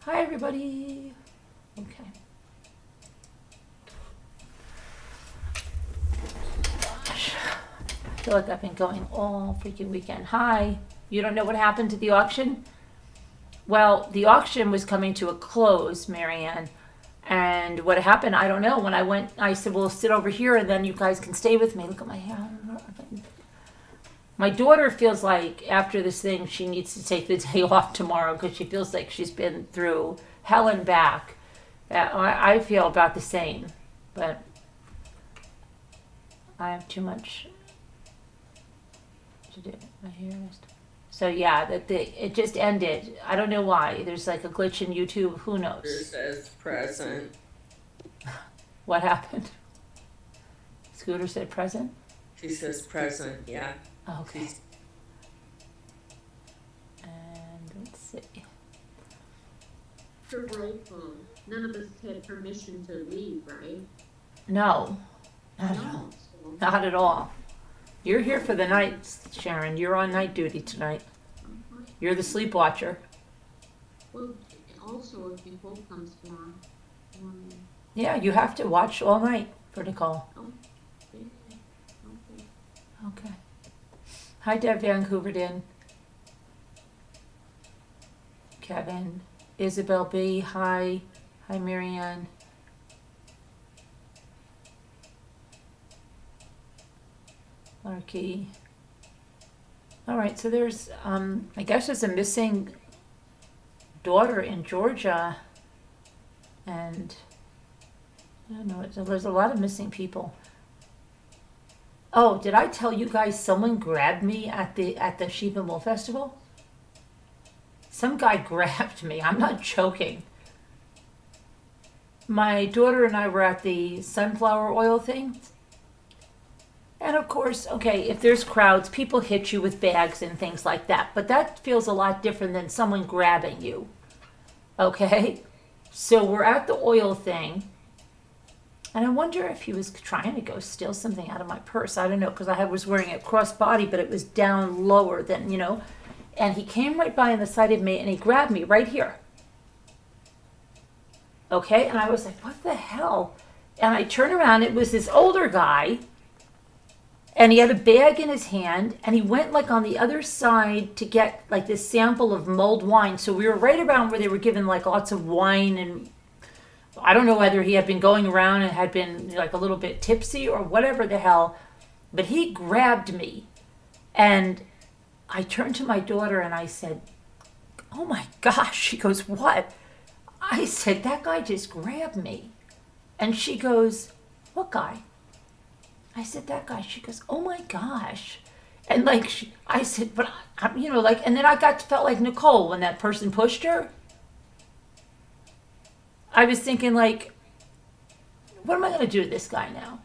Hi, everybody. Okay. Gosh, I feel like I've been going all freaking weekend. Hi. You don't know what happened to the auction? Well, the auction was coming to a close, Marianne. And what happened, I don't know. When I went, I said, well, sit over here and then you guys can stay with me. Look at my hair. My daughter feels like after this thing, she needs to take the day off tomorrow because she feels like she's been through hell and back. I feel about the same, but I have too much to do. My hair is... So yeah, it just ended. I don't know why. There's like a glitch in YouTube. Who knows? It says present. What happened? Scooter said present? She says present, yeah. Okay. And let's see. For roll call, none of us had permission to leave, right? No, not at all. Not at all. You're here for the night, Sharon. You're on night duty tonight. You're the sleep watcher. Well, also if Nicole comes tomorrow. Yeah, you have to watch all night for Nicole. Okay. Okay. Hi, Deb Vancouverden. Kevin. Isabel B. Hi. Hi, Marianne. Larky. All right, so there's, I guess there's a missing daughter in Georgia. And I don't know, there's a lot of missing people. Oh, did I tell you guys someone grabbed me at the Sheep and Wool Festival? Some guy grabbed me. I'm not joking. My daughter and I were at the sunflower oil thing. And of course, okay, if there's crowds, people hit you with bags and things like that. But that feels a lot different than someone grabbing you. Okay? So we're at the oil thing. And I wonder if he was trying to go steal something out of my purse. I don't know, because I was wearing it crossbody, but it was down lower than, you know. And he came right by on the side of me, and he grabbed me right here. Okay? And I was like, what the hell? And I turned around. It was this older guy. And he had a bag in his hand. And he went, like, on the other side to get, like, this sample of mulled wine. So we were right around where they were giving, like, lots of wine and... I don't know whether he had been going around and had been like a little bit tipsy or whatever the hell, but he grabbed me. And I turned to my daughter and I said, oh my gosh. She goes, what? I said, that guy just grabbed me. And she goes, what guy? I said, that guy. She goes, oh my gosh. And like, I said, but I'm, you know, like, and then felt like Nicole when that person pushed her. I was thinking, like, what am I going to do to this guy now?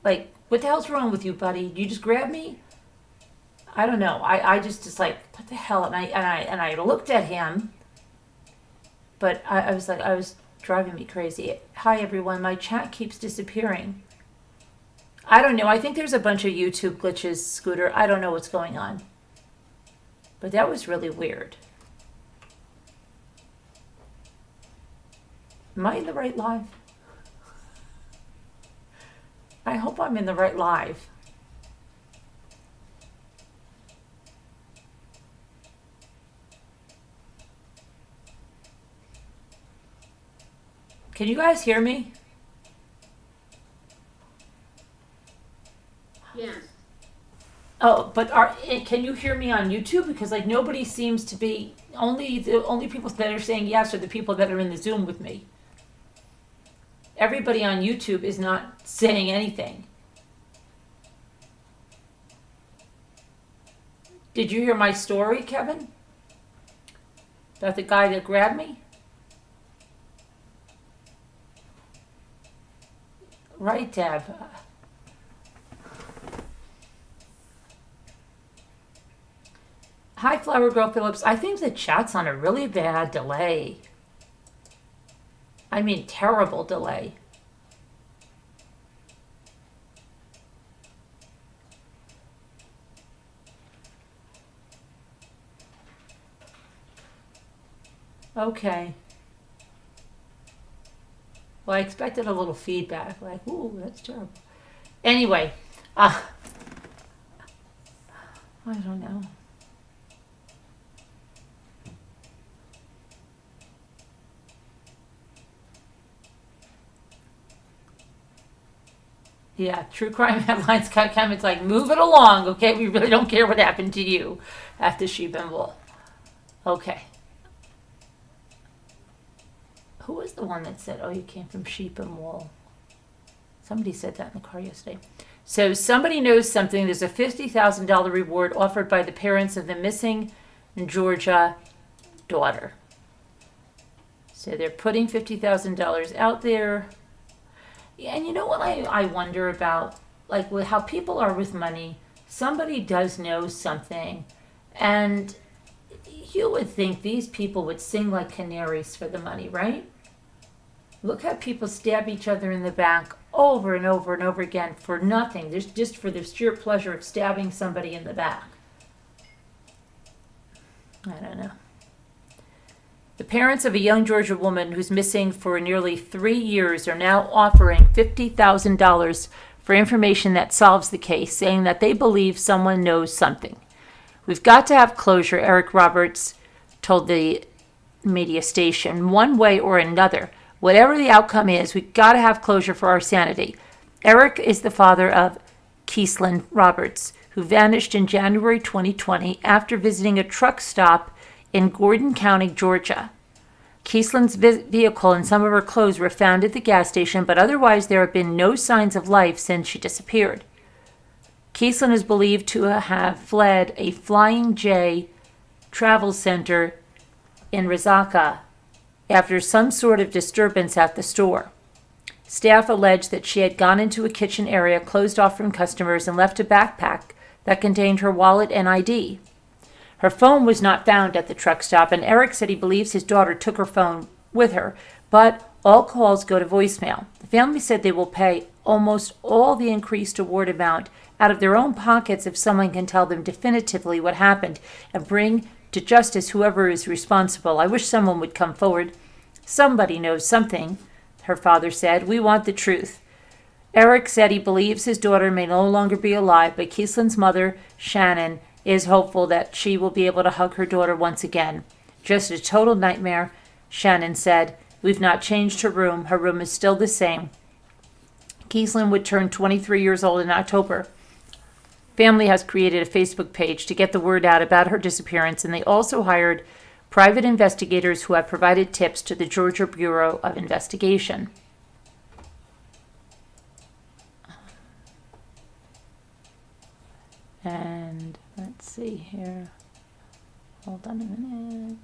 Like, what the hell's wrong with you, buddy? You just grab me? I don't know. I just like, what the hell? And I looked at him, but I was like, I was driving me crazy. Hi, everyone. My chat keeps disappearing. I don't know. I think there's a bunch of YouTube glitches, Scooter. I don't know what's going on. But that was really weird. Am I in the right live? I hope I'm in the right live. Can you guys hear me? Yes. Oh, but can you hear me on YouTube? Because like nobody seems to be, the only people that are saying yes are the people that are in the Zoom with me. Everybody on YouTube is not saying anything. Did you hear my story, Kevin? About the guy that grabbed me? Right, Deb. Hi, Flower Girl Phillips. I think the chat's on a really bad delay. I mean, terrible delay. Okay. Well, I expected a little feedback, like, ooh, that's terrible. Anyway, I don't know. Yeah, true crime headlines got comments like, move it along, okay? We really don't care what happened to you after Sheep and Wool. Okay. Who was the one that said, oh, you came from Sheep and Wool? Somebody said that in the car yesterday. So somebody knows something. There's a $50,000 reward offered by the parents of the missing Georgia daughter. So they're putting $50,000 out there. And you know what I wonder about? Like with how people are with money, somebody does know something. And you would think these people would sing like canaries for the money, right? Look how people stab each other in the back over and over and over again for nothing. Just for the sheer pleasure of stabbing somebody in the back. I don't know. The parents of a young Georgia woman who's missing for nearly 3 years are now offering $50,000 for information that solves the case, saying that they believe someone knows something. We've got to have closure, Eric Roberts told the media station, one way or another. Whatever the outcome is, we've got to have closure for our sanity. Eric is the father of Keeslyn Roberts, who vanished in January 2020 after visiting a truck stop in Gordon County, Georgia. Keeslyn's vehicle and some of her clothes were found at the gas station, but otherwise there have been no signs of life since she disappeared. Keeslyn is believed to have fled a Flying J travel center in Raleigh after some sort of disturbance at the store. Staff alleged that she had gone into a kitchen area closed off from customers and left a backpack that contained her wallet and ID. Her phone was not found at the truck stop, and Eric said he believes his daughter took her phone with her, but all calls go to voicemail. The family said they will pay almost all the increased award amount out of their own pockets if someone can tell them definitively what happened and bring to justice whoever is responsible. I wish someone would come forward. Somebody knows something, her father said. We want the truth. Eric said he believes his daughter may no longer be alive, but Keeslyn's mother, Shannon, is hopeful that she will be able to hug her daughter once again. Just a total nightmare, Shannon said. We've not changed her room. Her room is still the same. Keeslyn would turn 23 years old in October. Family has created a Facebook page to get the word out about her disappearance, and they also hired private investigators who have provided tips to the Georgia Bureau of Investigation. And let's see here. Hold on a minute.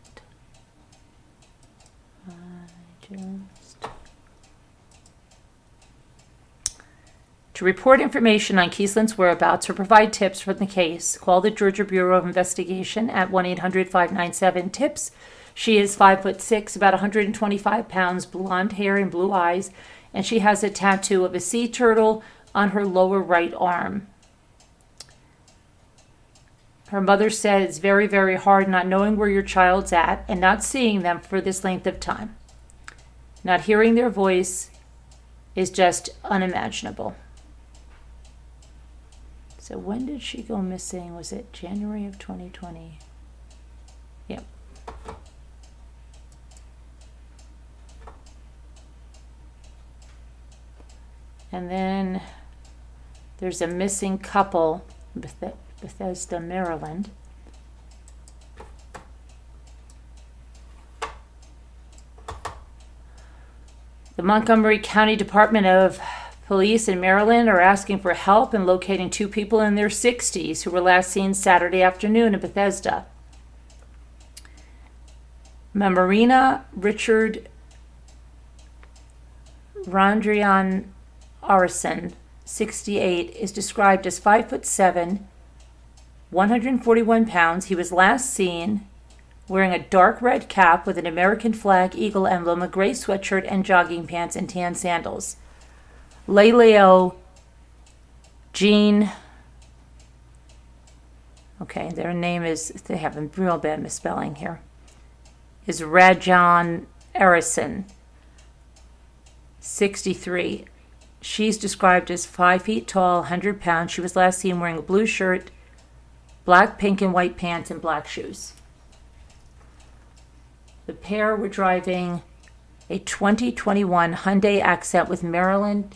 To report information on Keeslyn's whereabouts or provide tips from the case, call the Georgia Bureau of Investigation at 1-800-597-TIPS. She is 5'6", about 125 pounds, blonde hair and blue eyes, and she has a tattoo of a sea turtle on her lower right arm. Her mother said it's very, very hard not knowing where your child's at and not seeing them for this length of time. Not hearing their voice is just unimaginable. So when did she go missing? Was it January of 2020? Yep. And then there's a missing couple, Bethesda, Maryland. The Montgomery County Department of Police in Maryland are asking for help in locating two people in their 60s who were last seen Saturday afternoon in Bethesda. Marina Richard Rondrian Arison, 68, is described as 5'7", 141 pounds. He was last seen wearing a dark red cap with an American flag eagle emblem, a gray sweatshirt and jogging pants, and tan sandals. Laleo Jean, okay, their name is, they have a real bad misspelling here. is Rajan Arison, 63. She's described as 5 feet tall, 100 pounds. She was last seen wearing a blue shirt, black, pink, and white pants, and black shoes. The pair were driving a 2021 Hyundai Accent with Maryland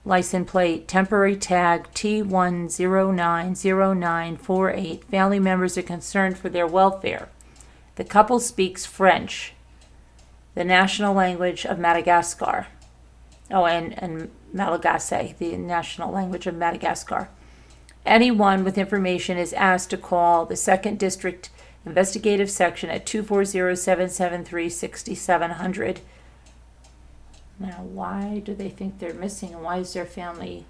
license plate, temporary tag T1090948. Family members are concerned for their welfare. The couple speaks French, the national language of Madagascar. Oh, and Malagasy, the national language of Madagascar. Anyone with information is asked to call the 2nd District Investigative Section at 240-773-6700. Now, why do they think they're missing, and why is their family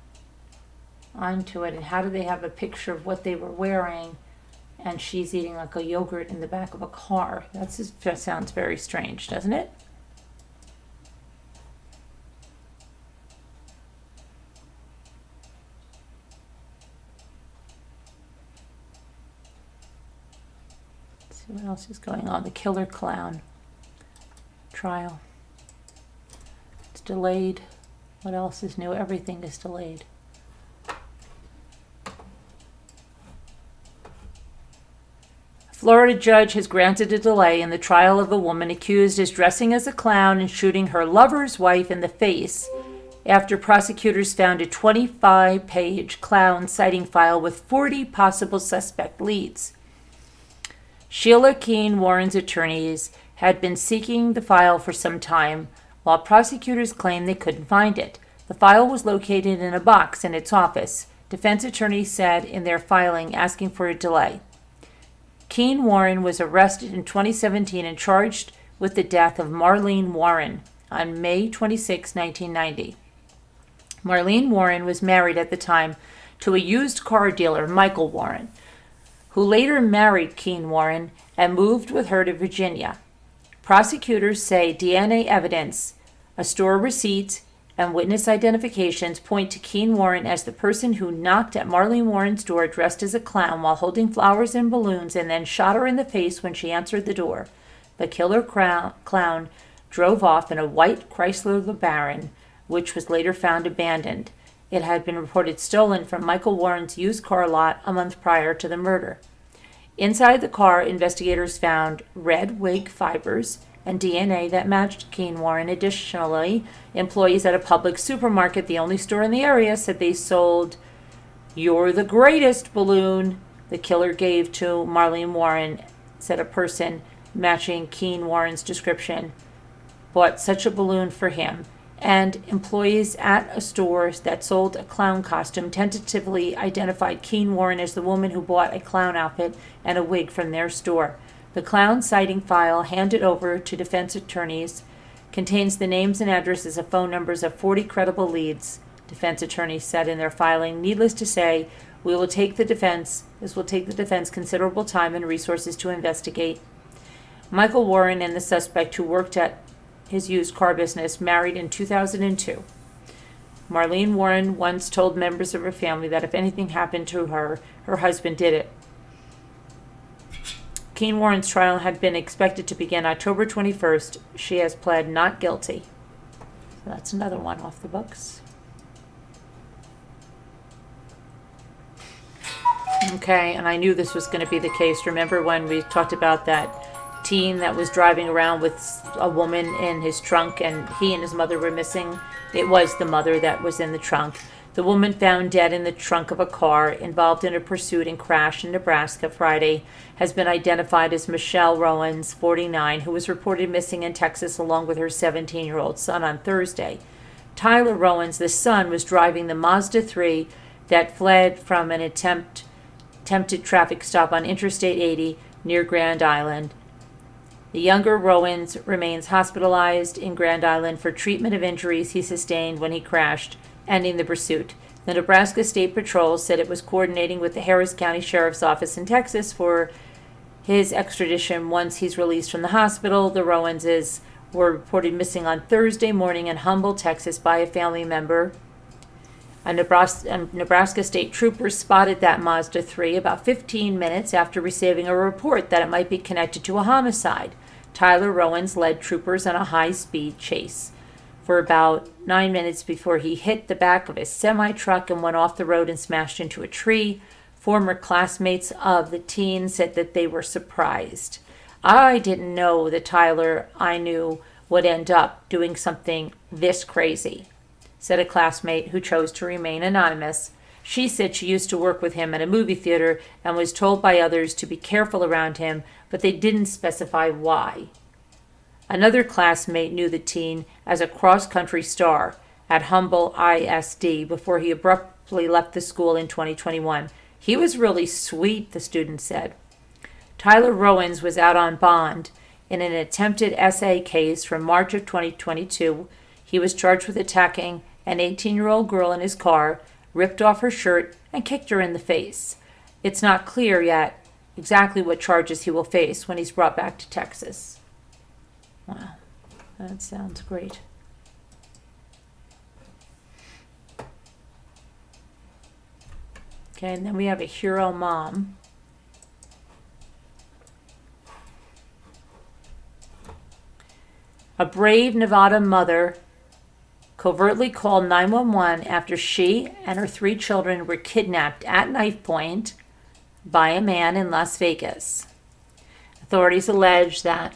onto it, and how do they have a picture of what they were wearing, and she's eating like a yogurt in the back of a car? That sounds very strange, doesn't it? Let's see what else is going on. The killer clown trial. It's delayed. What else is new? Everything is delayed. Florida judge has granted a delay in the trial of a woman accused of dressing as a clown and shooting her lover's wife in the face after prosecutors found a 25-page clown sighting file with 40 possible suspect leads. Sheila Keene Warren's attorneys had been seeking the file for some time, while prosecutors claimed they couldn't find it. The file was located in a box in its office, defense attorneys said in their filing asking for a delay. Keene Warren was arrested in 2017 and charged with the death of Marlene Warren on May 26, 1990. Marlene Warren was married at the time to a used car dealer, Michael Warren, who later married Keene Warren and moved with her to Virginia. Prosecutors say DNA evidence, a store receipt, and witness identifications point to Keene Warren as the person who knocked at Marlene Warren's door dressed as a clown while holding flowers and balloons and then shot her in the face when she answered the door. The killer clown drove off in a white Chrysler LeBaron, which was later found abandoned. It had been reported stolen from Michael Warren's used car lot a month prior to the murder. Inside the car, investigators found red wig fibers and DNA that matched Keene Warren. Additionally, employees at a public supermarket, the only store in the area, said they sold "You're the Greatest" balloon the killer gave to Marlene Warren, said a person matching Keene Warren's description bought such a balloon for him. And employees at a store that sold a clown costume tentatively identified Keene Warren as the woman who bought a clown outfit and a wig from their store. The clown sighting file handed over to defense attorneys contains the names and addresses and phone numbers of 40 credible leads, defense attorneys said in their filing. Needless to say, this will take the defense considerable time and resources to investigate. Michael Warren and the suspect, who worked at his used car business, married in 2002. Marlene Warren once told members of her family that if anything happened to her, her husband did it. Keene Warren's trial had been expected to begin October 21st. She has pled not guilty. So that's another one off the books. Okay, and I knew this was going to be the case. Remember when we talked about that teen that was driving around with a woman in his trunk and he and his mother were missing? It was the mother that was in the trunk. The woman found dead in the trunk of a car involved in a pursuit and crash in Nebraska Friday has been identified as Michelle Rowans, 49, who was reported missing in Texas along with her 17-year-old son on Thursday. Tyler Rowans, the son, was driving the Mazda 3 that fled from an attempted traffic stop on Interstate 80 near Grand Island. The younger Rowans remains hospitalized in Grand Island for treatment of injuries he sustained when he crashed, ending the pursuit. The Nebraska State Patrol said it was coordinating with the Harris County Sheriff's Office in Texas for his extradition once he's released from the hospital. The Rowanses were reported missing on Thursday morning in Humble, Texas by a family member. A Nebraska state trooper spotted that Mazda 3 about 15 minutes after receiving a report that it might be connected to a homicide. Tyler Rowans led troopers on a high-speed chase for about 9 minutes before he hit the back of a semi-truck and went off the road and smashed into a tree. Former classmates of the teen said that they were surprised. I didn't know that Tyler I knew would end up doing something this crazy, said a classmate who chose to remain anonymous. She said she used to work with him at a movie theater and was told by others to be careful around him, but they didn't specify why. Another classmate knew the teen as a cross-country star at Humble ISD before he abruptly left the school in 2021. He was really sweet, the student said. Tyler Rowans was out on bond in an attempted SA case from March of 2022. He was charged with attacking an 18-year-old girl in his car, ripped off her shirt, and kicked her in the face. It's not clear yet exactly what charges he will face when he's brought back to Texas. Wow, that sounds great. Okay, and then we have a hero mom. A brave Nevada mother covertly called 911 after she and her 3 children were kidnapped at knife point by a man in Las Vegas. Authorities allege that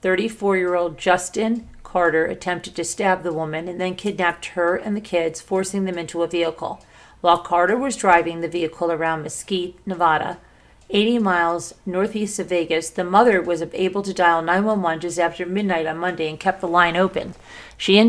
34-year-old Justin Carter attempted to stab the woman and then kidnapped her and the kids, forcing them into a vehicle. While Carter was driving the vehicle around Mesquite, Nevada, 80 miles northeast of Vegas, the mother was able to dial 911 just after midnight on Monday and kept the line open. She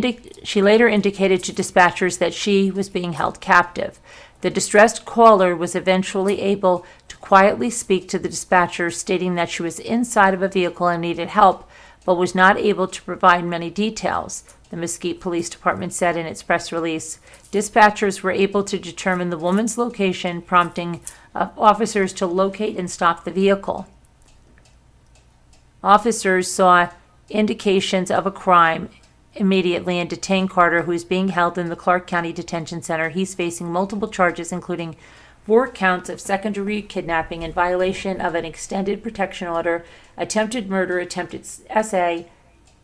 later indicated to dispatchers that she was being held captive. The distressed caller was eventually able to quietly speak to the dispatcher, stating that she was inside of a vehicle and needed help, but was not able to provide many details, the Mesquite Police Department said in its press release. Dispatchers were able to determine the woman's location, prompting officers to locate and stop the vehicle. Officers saw indications of a crime immediately and detained Carter, who is being held in the Clark County Detention Center. He's facing multiple charges, including 4 counts of second-degree kidnapping in violation of an extended protection order, attempted murder, attempted SA,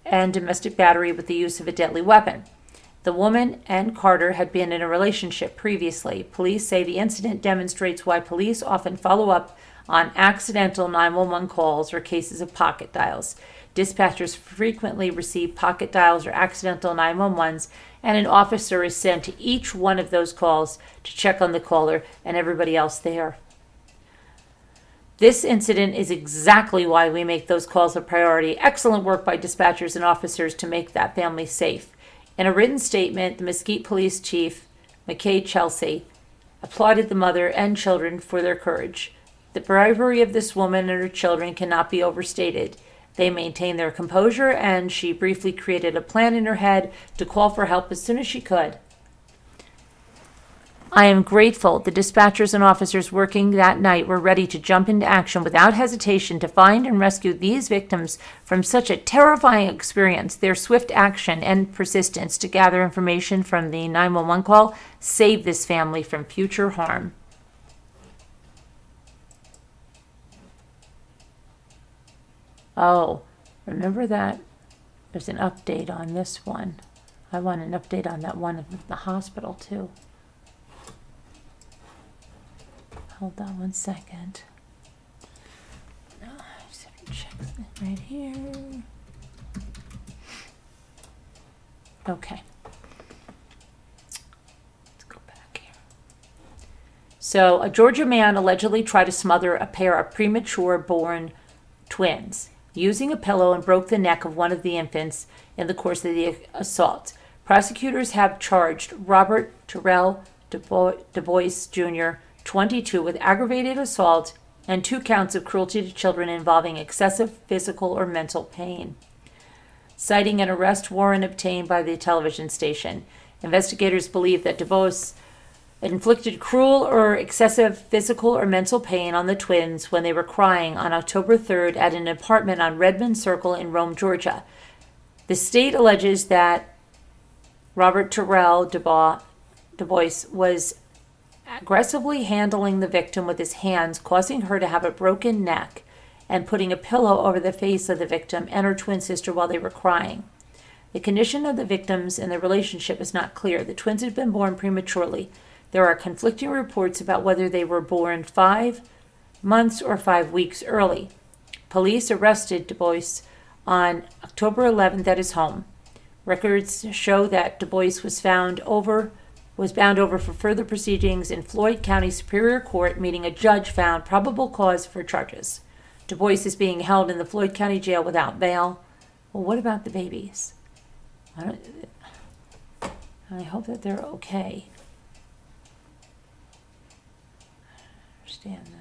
and domestic battery with the use of a deadly weapon. The woman and Carter had been in a relationship previously. Police say the incident demonstrates why police often follow up on accidental 911 calls or cases of pocket dials. Dispatchers frequently receive pocket dials or accidental 911s, and an officer is sent to each one of those calls to check on the caller and everybody else there. This incident is exactly why we make those calls a priority. Excellent work by dispatchers and officers to make that family safe. In a written statement, the Mesquite Police Chief, McKay Chelsea, applauded the mother and children for their courage. The bravery of this woman and her children cannot be overstated. They maintained their composure, and she briefly created a plan in her head to call for help as soon as she could. I am grateful the dispatchers and officers working that night were ready to jump into action without hesitation to find and rescue these victims from such a terrifying experience. Their swift action and persistence to gather information from the 911 call saved this family from future harm. Oh, remember that? There's an update on this one. I want an update on that one in the hospital, too. Hold on 1 second. Just have to check that right here. Okay. Let's go back here. So, a Georgia man allegedly tried to smother a pair of premature born twins using a pillow and broke the neck of one of the infants in the course of the assault. Prosecutors have charged Robert Terrell DuBois Jr., 22, with aggravated assault and 2 counts of cruelty to children involving excessive physical or mental pain. Citing an arrest warrant obtained by the television station, investigators believe that DuBois inflicted cruel or excessive physical or mental pain on the twins when they were crying on October 3rd at an apartment on Redmond Circle in Rome, Georgia. The state alleges that Robert Terrell DuBois Du Bois was aggressively handling the victim with his hands, causing her to have a broken neck, and putting a pillow over the face of the victim and her twin sister while they were crying. The condition of the victims and their relationship is not clear. The twins had been born prematurely. There are conflicting reports about whether they were born 5 months or 5 weeks early. Police arrested Du Bois on October 11th at his home. Records show that Du Bois was bound over for further proceedings in Floyd County Superior Court, meaning a judge found probable cause for charges. Du Bois is being held in the Floyd County Jail without bail. Well, what about the babies? I hope that they're okay. I understand that.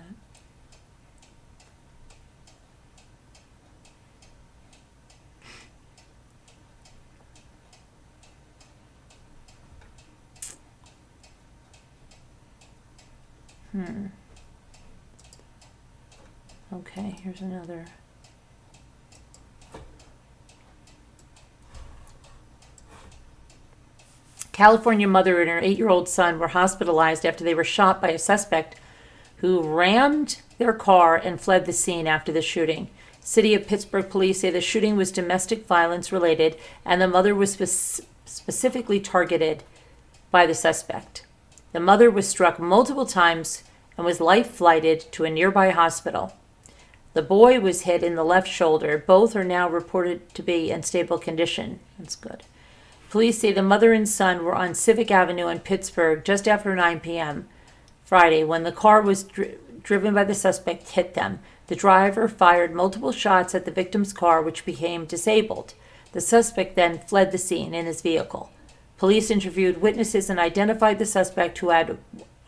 Okay, here's another. California mother and her 8-year-old son were hospitalized after they were shot by a suspect who rammed their car and fled the scene after the shooting. City of Pittsburgh police say the shooting was domestic violence related and the mother was specifically targeted by the suspect. The mother was struck multiple times and was life-flighted to a nearby hospital. The boy was hit in the left shoulder. Both are now reported to be in stable condition. That's good. Police say the mother and son were on Civic Avenue in Pittsburgh just after 9 p.m. Friday when the car was driven by the suspect hit them. The driver fired multiple shots at the victim's car, which became disabled. The suspect then fled the scene in his vehicle. Police interviewed witnesses and identified the suspect who had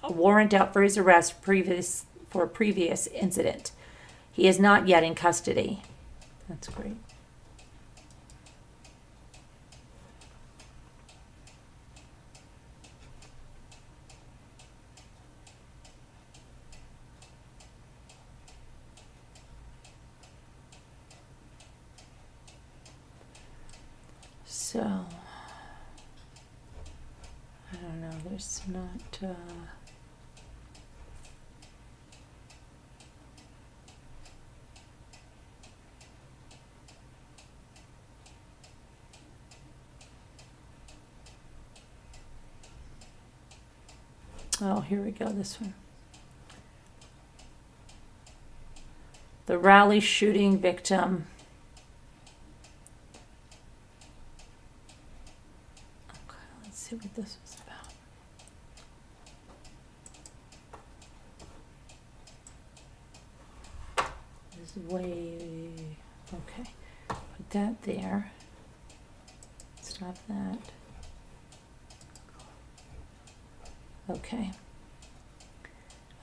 a warrant out for his arrest for a previous incident. He is not yet in custody. That's great. So, I don't know, there's not, oh, here we go, this one. The Raleigh shooting victim. Okay, let's see what this was about. This is way, okay. Put that there. Stop that. Okay.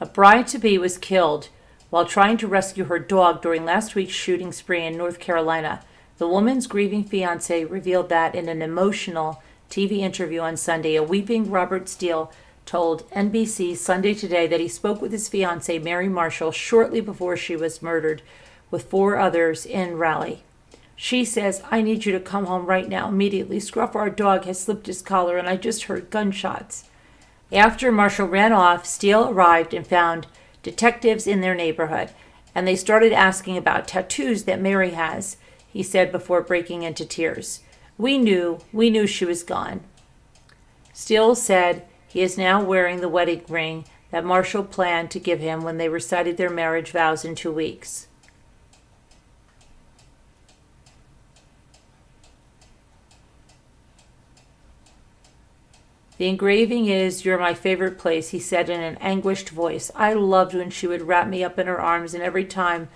A bride-to-be was killed while trying to rescue her dog during last week's shooting spree in North Carolina. The woman's grieving fiancé revealed that in an emotional TV interview on Sunday. A weeping Robert Steele told NBC Sunday Today that he spoke with his fiancée, Mary Marshall, shortly before she was murdered with 4 others in Raleigh. She says, "I need you to come home right now, immediately. Scruff, our dog, has slipped his collar and I just heard gunshots." After Marshall ran off, Steele arrived and found detectives in their neighborhood, and they started asking about tattoos that Mary has, he said before breaking into tears. We knew she was gone. Steele said he is now wearing the wedding ring that Marshall planned to give him when they recited their marriage vows in 2 weeks. The engraving is, "You're my favorite place," he said in an anguished voice. "I loved when she would wrap me up in her arms, and every time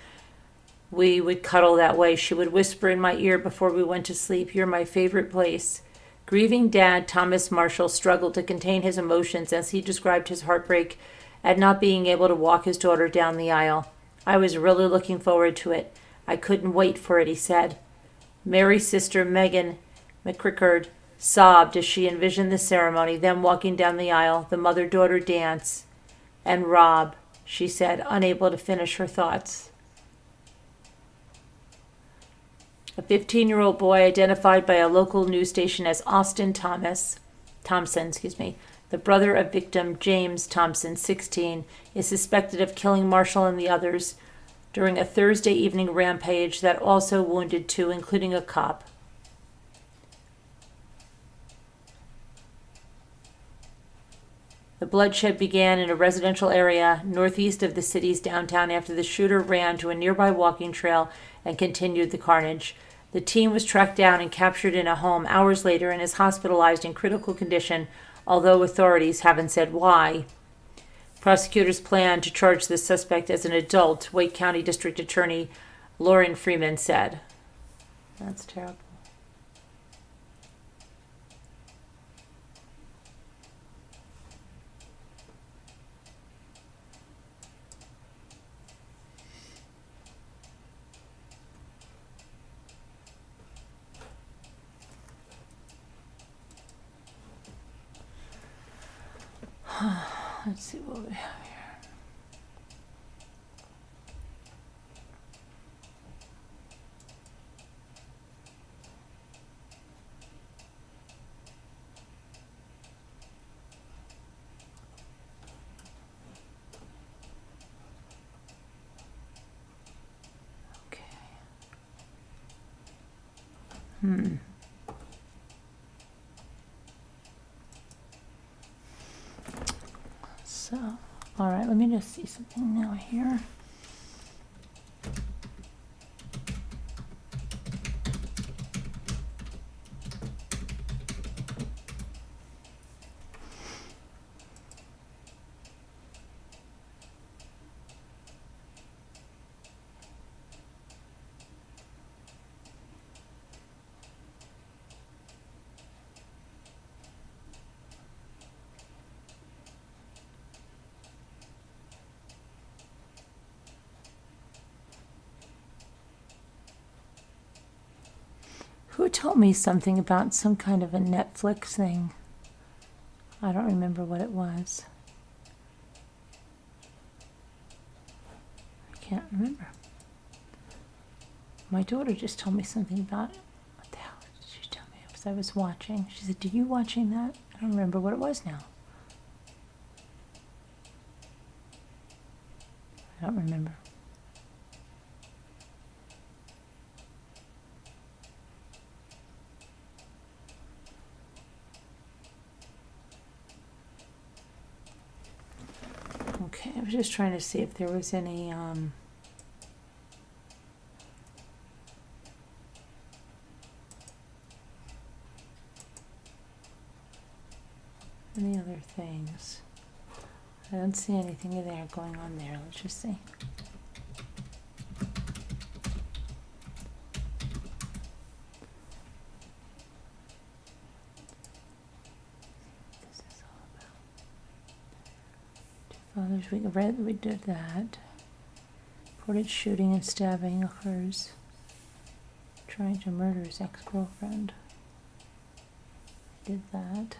we would cuddle that way, she would whisper in my ear before we went to sleep, 'You're my favorite place.'" Grieving dad Thomas Marshall struggled to contain his emotions as he described his heartbreak at not being able to walk his daughter down the aisle. "I was really looking forward to it. I couldn't wait for it," he said. Mary's sister Megan McCrickard sobbed as she envisioned the ceremony, them walking down the aisle, the mother-daughter dance, and Rob, she said, unable to finish her thoughts. A 15-year-old boy identified by a local news station as Austin Thompson, The brother of victim James Thompson, 16, is suspected of killing Marshall and the others during a Thursday evening rampage that also wounded 2, including a cop. The bloodshed began in a residential area northeast of the city's downtown after the shooter ran to a nearby walking trail and continued the carnage. The teen was tracked down and captured in a home hours later and is hospitalized in critical condition, although authorities haven't said why. Prosecutors plan to charge the suspect as an adult, Wake County District Attorney Lauren Freeman said. That's terrible. Let's see what we have here. Okay. So, all right, let me just see something now here. Who told me something about some kind of a Netflix thing? I don't remember what it was. I can't remember. My daughter just told me something about it. What the hell did she tell me? Because I was watching. She said, "Are you watching that?" I don't remember what it was now. I don't remember. Okay, I was just trying to see if there was any other things. I don't see anything there going on there. Let's just see. This is all about. Fathers, we did that. Reported shooting and stabbing occurs. Trying to murder his ex-girlfriend. Did that.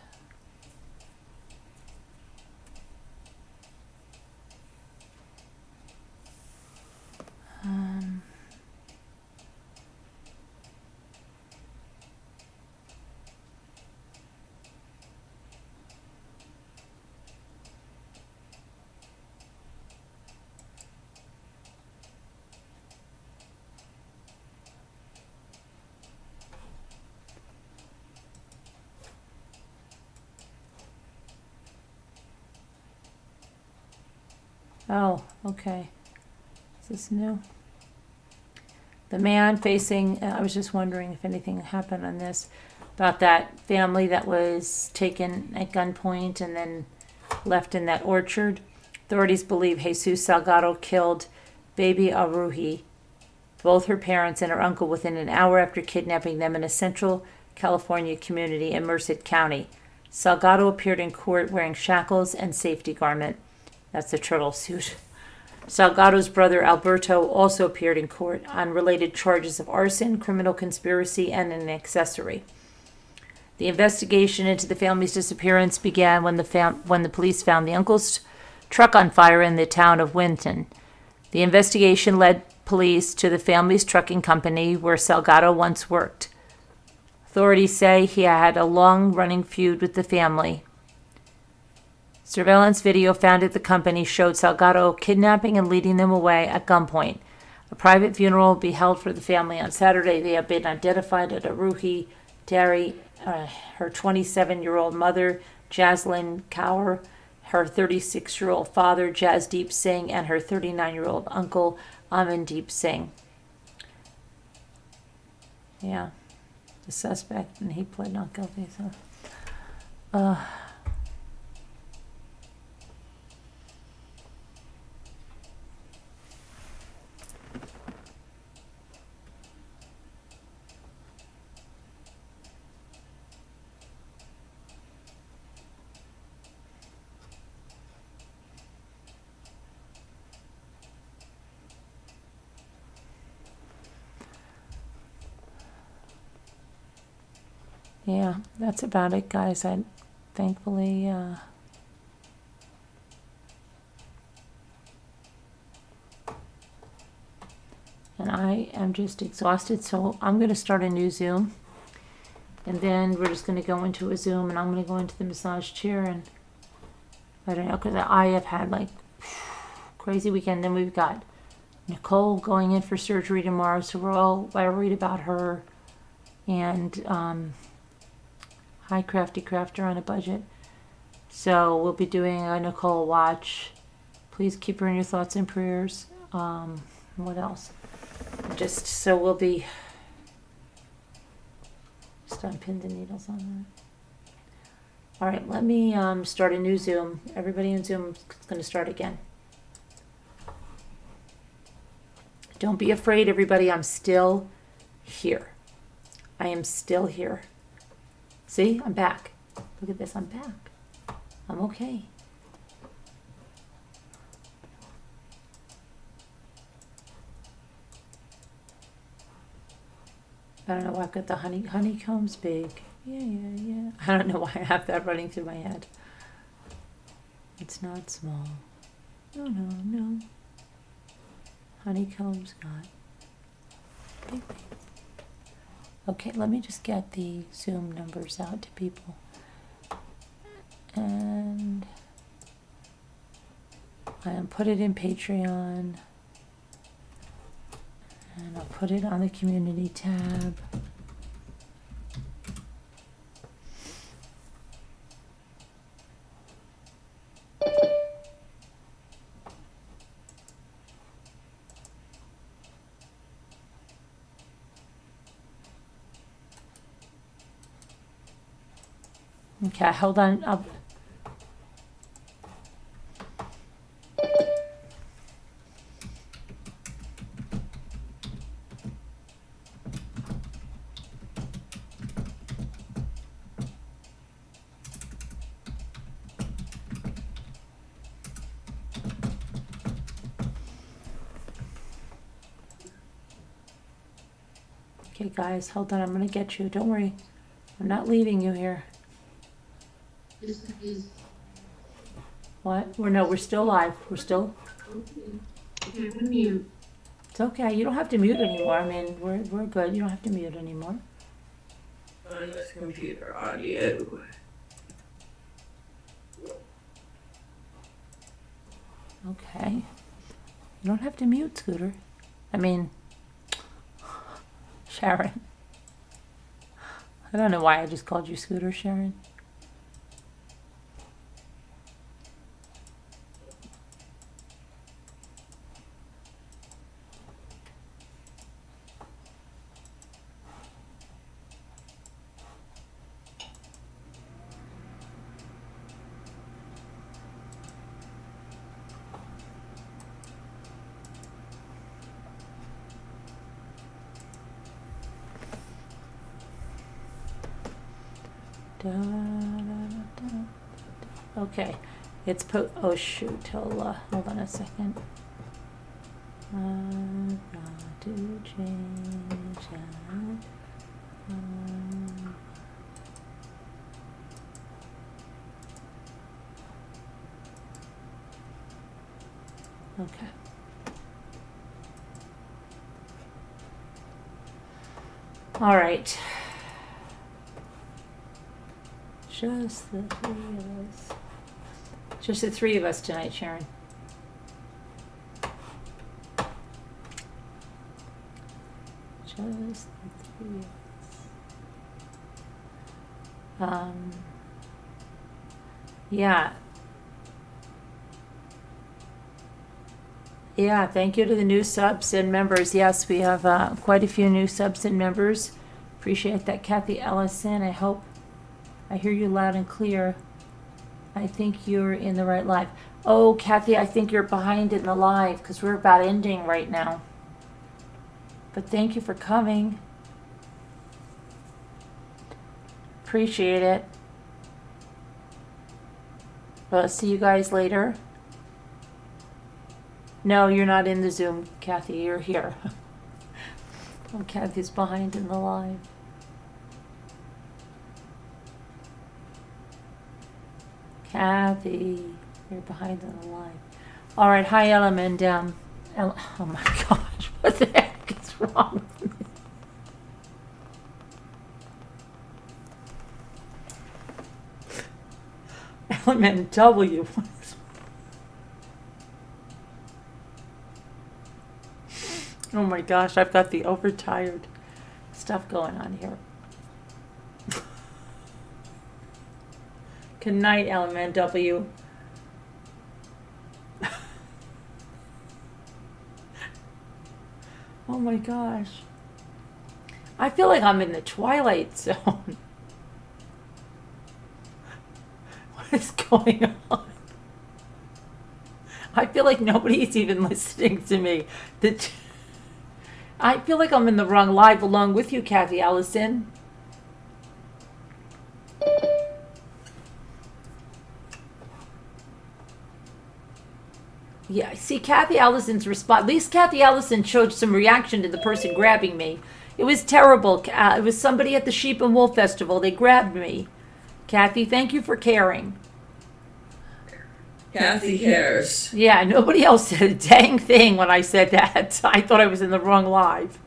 Oh, okay. Is this new? The man facing, I was just wondering if anything happened on this, about that family that was taken at gunpoint and then left in that orchard. Authorities believe Jesus Salgado killed baby Aruhi, both her parents and her uncle, within an hour after kidnapping them in a Central California community in Merced County. Salgado appeared in court wearing shackles and safety garment. That's the turtle suit. Salgado's brother Alberto also appeared in court on related charges of arson, criminal conspiracy, and an accessory. The investigation into the family's disappearance began when the police found the uncle's truck on fire in the town of Winton. The investigation led police to the family's trucking company where Salgado once worked. Authorities say he had a long-running feud with the family. Surveillance video found at the company showed Salgado kidnapping and leading them away at gunpoint. A private funeral will be held for the family on Saturday. They have been identified at Aruhi Dairy, her 27-year-old mother, Jaslyn Kaur, her 36-year-old father, Jasdeep Singh, and her 39-year-old uncle, Amandeep Singh. Yeah, the suspect, and he pled not guilty. So, yeah, that's about it, guys. I thankfully and I am just exhausted, so I'm going to start a new Zoom, and then we're just going to go into a Zoom, and I'm going to go into the massage chair, and I don't know, because I have had like crazy weekend. Then we've got Nicole going in for surgery tomorrow, so we're all worried about her, and hi Crafty Crafter on a budget. So we'll be doing a Nicole watch. Please keep her in your thoughts and prayers. What else? Just so we'll be just unpin the needles on that. All right, let me start a new Zoom. Everybody in Zoom is going to start again. Don't be afraid, everybody. I'm still here. I am still here. See, I'm back. Look at this, I'm back. I'm okay. I don't know why I've got the honeycombs big. Yeah. I don't know why I have that running through my head. It's not small. No. Honeycombs got big. Okay, let me just get the Zoom numbers out to people. And I'll put it in Patreon. And I'll put it on the community tab. Okay, hold on. Okay, guys, hold on. I'm going to get you. Don't worry. I'm not leaving you here. What? We're still live. We're still. Okay, I'm gonna mute. It's okay. You don't have to mute anymore. I mean, we're good. You don't have to mute anymore. On this computer audio. Okay. You don't have to mute, Scooter. I mean, Sharon. I don't know why I just called you Scooter, Sharon. Okay, it's oh shoot, hold on a second. I've got to change that. Okay. All right. Just the three of us. Just the three of us tonight, Sharon. Just the three of us. Yeah. Yeah, thank you to the new subs and members. Yes, we have quite a few new subs and members. Appreciate that, Kathy Ellison. I hope I hear you loud and clear. I think you're in the right live. Oh, Kathy, I think you're behind in the live because we're about ending right now. But thank you for coming. Appreciate it. Well, see you guys later. No, you're not in the Zoom, Kathy. You're here. Oh, Kathy's behind in the live. Kathy, you're behind in the live. All right, hi, Ellen, and oh my gosh, what the heck is wrong with me? Element W. Oh my gosh, I've got the overtired stuff going on here. Good night, Element W. Oh my gosh. I feel like I'm in the Twilight Zone. What is going on? I feel like nobody's even listening to me. I feel like I'm in the wrong live along with you, Kathy Allison. Yeah, see, Kathy Allison's response. At least Kathy Allison showed some reaction to the person grabbing me. It was terrible. It was somebody at the Sheep and Wool Festival. They grabbed me. Kathy, thank you for caring. Kathy cares. Yeah, nobody else said a dang thing when I said that. I thought I was in the wrong live.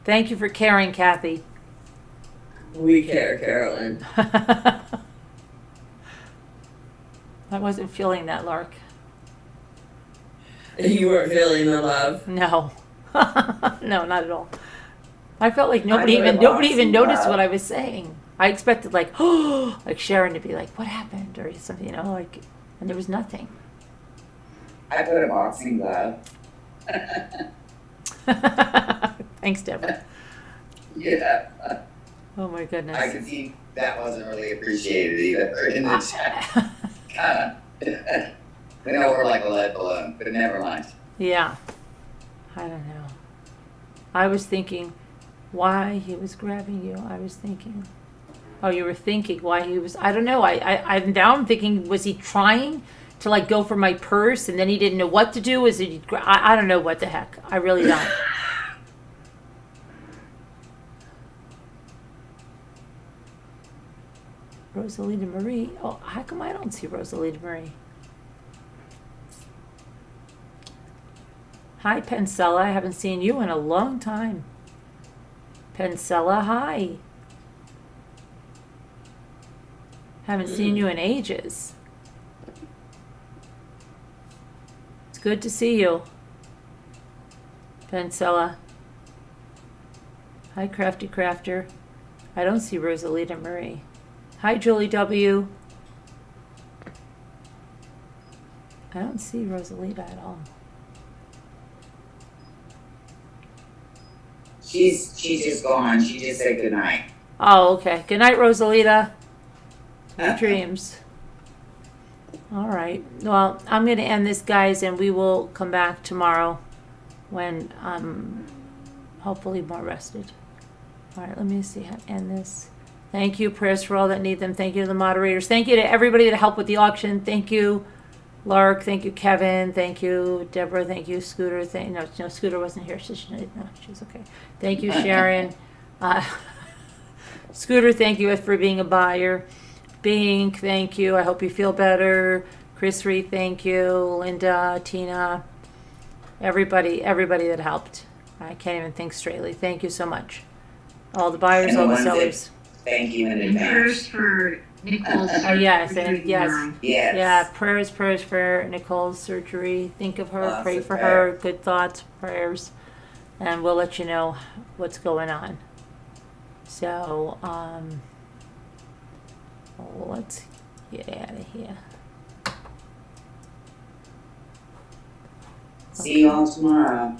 Thank you for caring, Kathy. We care, Carolyn. I wasn't feeling that, Lark. You weren't feeling the love. No. No, not at all. I felt like nobody even noticed what I was saying. I expected like Sharon to be like, what happened? Or something, you know, like, and there was nothing. I put a boxing glove. Thanks, Deborah. Yeah. Oh my goodness. I could see that wasn't really appreciated either in the chat. We know we're like a lead balloon, but never mind. Yeah. I don't know. I was thinking why he was grabbing you. I was thinking. Oh, you were thinking why he was. I don't know. Now I'm thinking, was he trying to like go for my purse and then he didn't know what to do? Was it? I don't know what the heck. I really don't. Rosalita Marie. Oh, how come I don't see Rosalita Marie? Hi, Pencella. I haven't seen you in a long time. Pencella, hi. Haven't seen you in ages. It's good to see you, Pencella. Hi, Crafty Crafter. I don't see Rosalita Marie. Hi, Julie W. I don't see Rosalita at all. She's just gone. She just said goodnight. Oh, okay. Good night, Rosalita. Sweet dreams. All right. Well, I'm going to end this, guys, and we will come back tomorrow when I'm hopefully more rested. All right, let me see how to end this. Thank you, prayers for all that need them. Thank you to the moderators. Thank you to everybody that helped with the auction. Thank you, Lark. Thank you, Kevin. Thank you, Deborah. Thank you, Scooter. No, Scooter wasn't here. She's okay. Thank you, Sharon. Scooter, thank you for being a buyer. Bink, thank you. I hope you feel better. Chris Reed, thank you. Linda, Tina, everybody that helped. I can't even think straightly. Thank you so much. All the buyers, all the sellers. Thank you in And prayers advance. for Nicole's yes, surgery and yes. tonight. Yes. Yeah, prayers for Nicole's surgery. Think of her, Lots pray of for her. Good thoughts, prayers, and we'll let you know what's going on. So, let's get out of here. See you all tomorrow.